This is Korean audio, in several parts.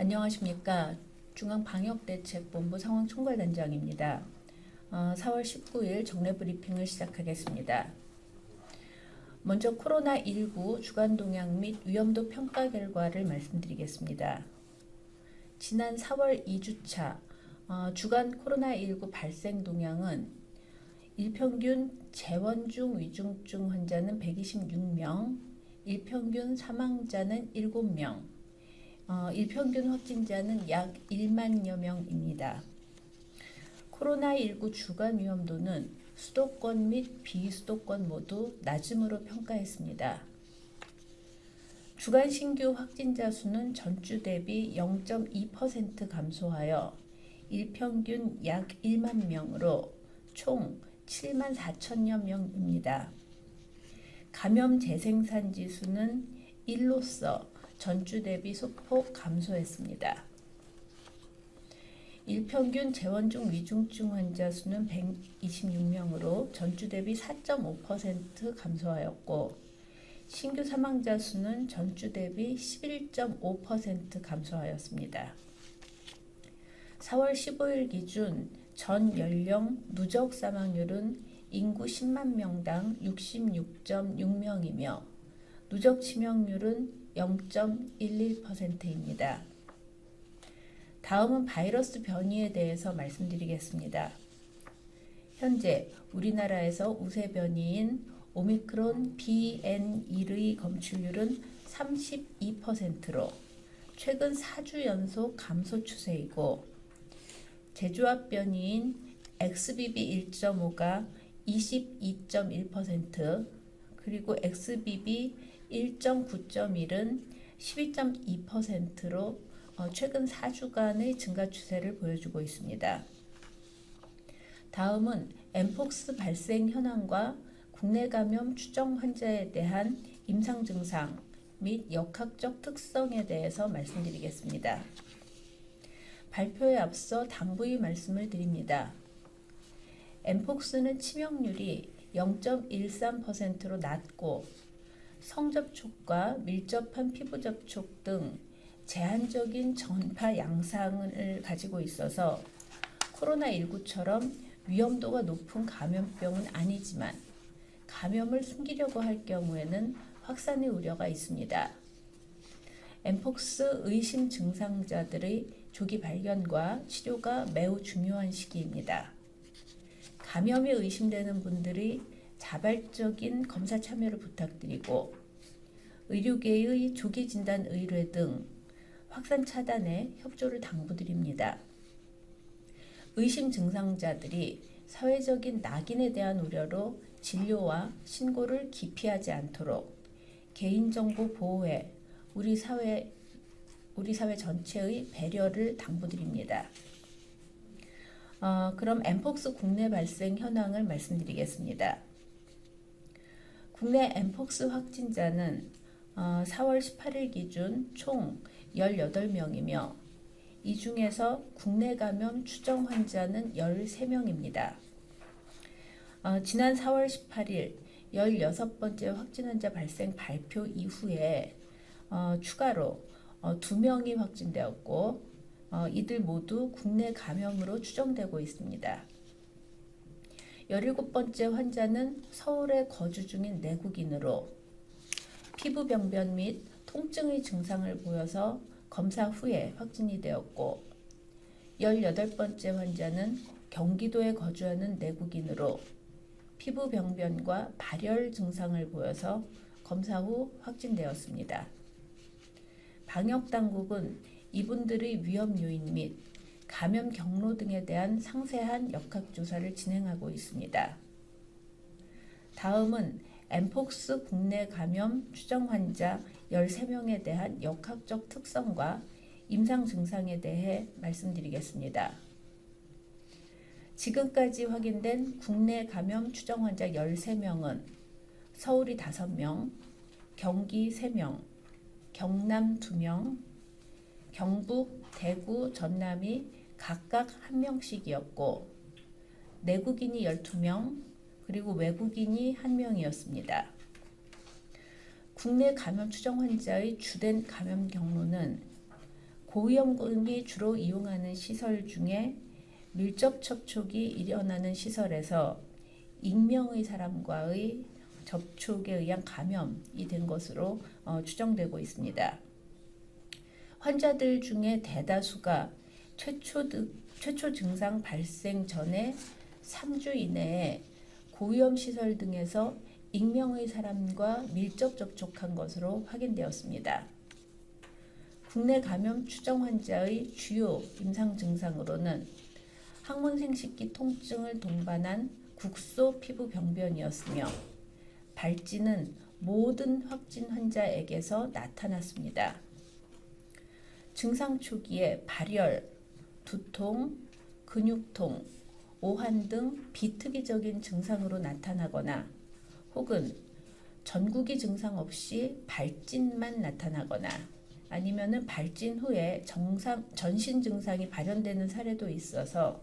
안녕하십니까. 중앙방역대책본부 상황총괄단장입니다. 4월 19일 정례 브리핑을 시작하겠습니다. 먼저 코로나19 주간 동향 및 위험도 평가 결과를 말씀드리겠습니다. 지난 4월 2주차 주간 코로나19 발생 동향은 일평균 재원 중 위중증 환자는 126명, 일평균 사망자는 7명, 일평균 확진자는 약 1만여 명입니다. 코로나19 주간 위험도는 수도권 및 비수도권 모두 낮음으로 평가했습니다. 주간 신규 확진자 수는 전주 대비 0.2% 감소하여 일평균 약 1만 명으로 총 7만 4천여 명입니다. 감염 재생산 지수는 1로서 전주 대비 소폭 감소했습니다. 일평균 재원 중 위중증 환자 수는 126명으로 전주 대비 4.5% 감소하였고 신규 사망자 수는 전주 대비 11.5% 감소하였습니다. 4월 15일 기준 전 연령 누적 사망률은 인구 10만 명당 66.6명이며 누적 치명률은 0.11%입니다. 다음은 바이러스 변이에 대해서 말씀드리겠습니다. 현재 우리나라에서 우세 변이인 오미크론 BN1의 검출률은 32%로 최근 4주 연속 감소 추세이고 재조합 변이인 XBB 1.5가 22.1%, 그리고 XBB 1.9.1은 12.2%로 최근 4주간의 증가 추세를 보여주고 있습니다. 다음은 엠폭스 발생 현황과 국내 감염 추정 환자에 대한 임상 증상 및 역학적 특성에 대해서 말씀드리겠습니다. 발표에 앞서 당부의 말씀을 드립니다. 엠폭스는 치명률이 0.13%로 낮고 성접촉과 밀접한 피부 접촉 등 제한적인 전파 양상을 가지고 있어서 코로나19처럼 위험도가 높은 감염병은 아니지만 감염을 숨기려고 할 경우에는 확산의 우려가 있습니다. 엠폭스 의심 증상자들의 조기 발견과 치료가 매우 중요한 시기입니다. 감염이 의심되는 분들이 자발적인 검사 참여를 부탁드리고 의료계의 조기 진단 의뢰 등 확산 차단에 협조를 당부드립니다. 의심 증상자들이 사회적인 낙인에 대한 우려로 진료와 신고를 기피하지 않도록 개인정보 보호에 우리 사회 전체의 배려를 당부드립니다. 그럼 엠폭스 국내 발생 현황을 말씀드리겠습니다. 국내 엠폭스 확진자는 4월 18일 기준 총 18명이며 이 중에서 국내 감염 추정 환자는 13명입니다. 지난 4월 18일 16번째 확진 환자 발생 발표 이후에 추가로 2명이 확진되었고 이들 모두 국내 감염으로 추정되고 있습니다. 17번째 환자는 서울에 거주 중인 내국인으로 피부 병변 및 통증의 증상을 보여서 검사 후에 확진이 되었고 18번째 환자는 경기도에 거주하는 내국인으로 피부 병변과 발열 증상을 보여서 검사 후 확진되었습니다. 방역당국은 이분들의 위험 요인 및 감염 경로 등에 대한 상세한 역학조사를 진행하고 있습니다. 다음은 엠폭스 국내 감염 추정 환자 13명에 대한 역학적 특성과 임상 증상에 대해 말씀드리겠습니다. 지금까지 확인된 국내 감염 추정 환자 13명은 서울이 5명, 경기 3명, 경남 2명, 경북, 대구, 전남이 각각 1명씩이었고 내국인이 12명, 그리고 외국인이 1명이었습니다. 국내 감염 추정 환자의 주된 감염 경로는 고위험군이 주로 이용하는 시설 중에 밀접 접촉이 일어나는 시설에서 익명의 사람과의 접촉에 의한 감염이 된 것으로 추정되고 있습니다. 환자들 중에 대다수가 최초 증상 발생 전에 3주 이내에 고위험 시설 등에서 익명의 사람과 밀접 접촉한 것으로 확인되었습니다. 국내 감염 추정 환자의 주요 임상 증상으로는 항문 생식기 통증을 동반한 국소 피부 병변이었으며 발진은 모든 확진 환자에게서 나타났습니다. 증상 초기에 발열, 두통, 근육통, 오한 등 비특이적인 증상으로 나타나거나 혹은 전구기 증상 없이 발진만 나타나거나 아니면은 발진 후에 전신 증상이 발현되는 사례도 있어서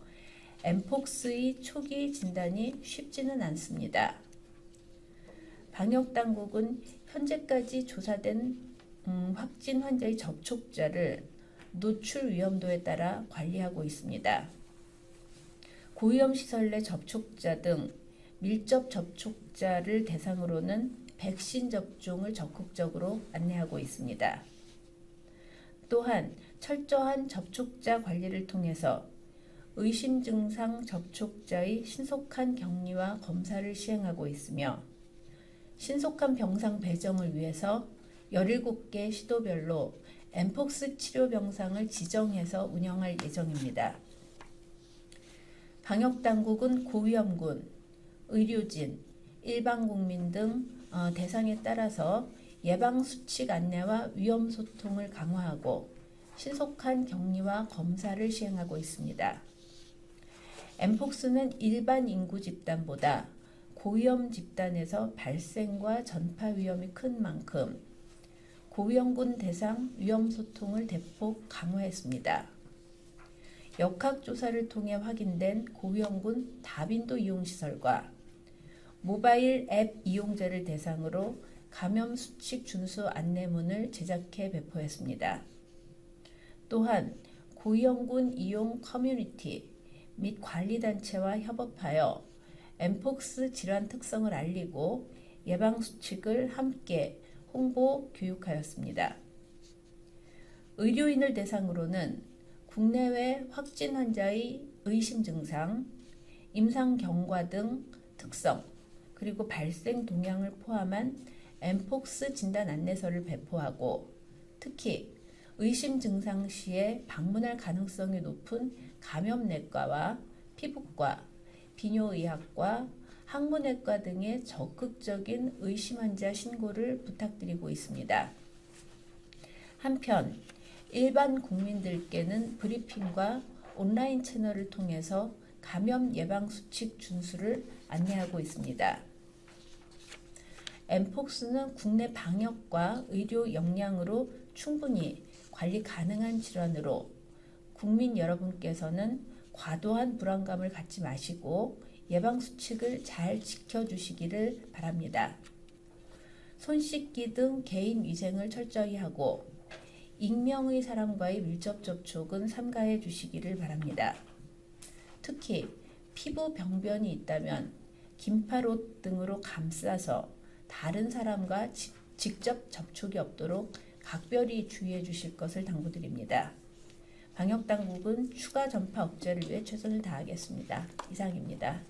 엠폭스의 초기 진단이 쉽지는 않습니다. 방역당국은 현재까지 조사된 확진 환자의 접촉자를 노출 위험도에 따라 관리하고 있습니다. 고위험 시설 내 접촉자 등 밀접 접촉자를 대상으로는 백신 접종을 적극적으로 안내하고 있습니다. 또한 철저한 접촉자 관리를 통해서 의심 증상 접촉자의 신속한 격리와 검사를 시행하고 있으며 신속한 병상 배정을 위해서 17개 시도별로 엠폭스 치료 병상을 지정해서 운영할 예정입니다. 방역당국은 고위험군, 의료진, 일반 국민 등 대상에 따라서 예방수칙 안내와 위험 소통을 강화하고 신속한 격리와 검사를 시행하고 있습니다. 엠폭스는 일반 인구 집단보다 고위험 집단에서 발생과 전파 위험이 큰 만큼 고위험군 대상 위험 소통을 대폭 강화했습니다. 역학조사를 통해 확인된 고위험군 다빈도 이용시설과 모바일 앱 이용자를 대상으로 감염 수칙 준수 안내문을 제작해 배포했습니다. 또한 고위험군 이용 커뮤니티 및 관리단체와 협업하여 엠폭스 질환 특성을 알리고 예방수칙을 함께 홍보, 교육하였습니다. 의료인을 대상으로는 국내외 확진 환자의 의심 증상, 임상 경과 등 특성, 그리고 발생 동향을 포함한 엠폭스 진단 안내서를 배포하고 특히 의심 증상 시에 방문할 가능성이 높은 감염내과와 피부과, 비뇨의학과, 항문외과 등의 적극적인 의심 환자 신고를 부탁드리고 있습니다. 한편 일반 국민들께는 브리핑과 온라인 채널을 통해서 감염 예방 수칙 준수를 안내하고 있습니다. 엠폭스는 국내 방역과 의료 역량으로 충분히 관리 가능한 질환으로 국민 여러분께서는 과도한 불안감을 갖지 마시고 예방수칙을 잘 지켜주시기를 바랍니다. 손 씻기 등 개인 위생을 철저히 하고 익명의 사람과의 밀접 접촉은 삼가해 주시기를 바랍니다. 특히 피부 병변이 있다면 긴팔옷 등으로 감싸서 다른 사람과 직접 접촉이 없도록 각별히 주의해 주실 것을 당부드립니다. 방역당국은 추가 전파 억제를 위해 최선을 다하겠습니다. 이상입니다.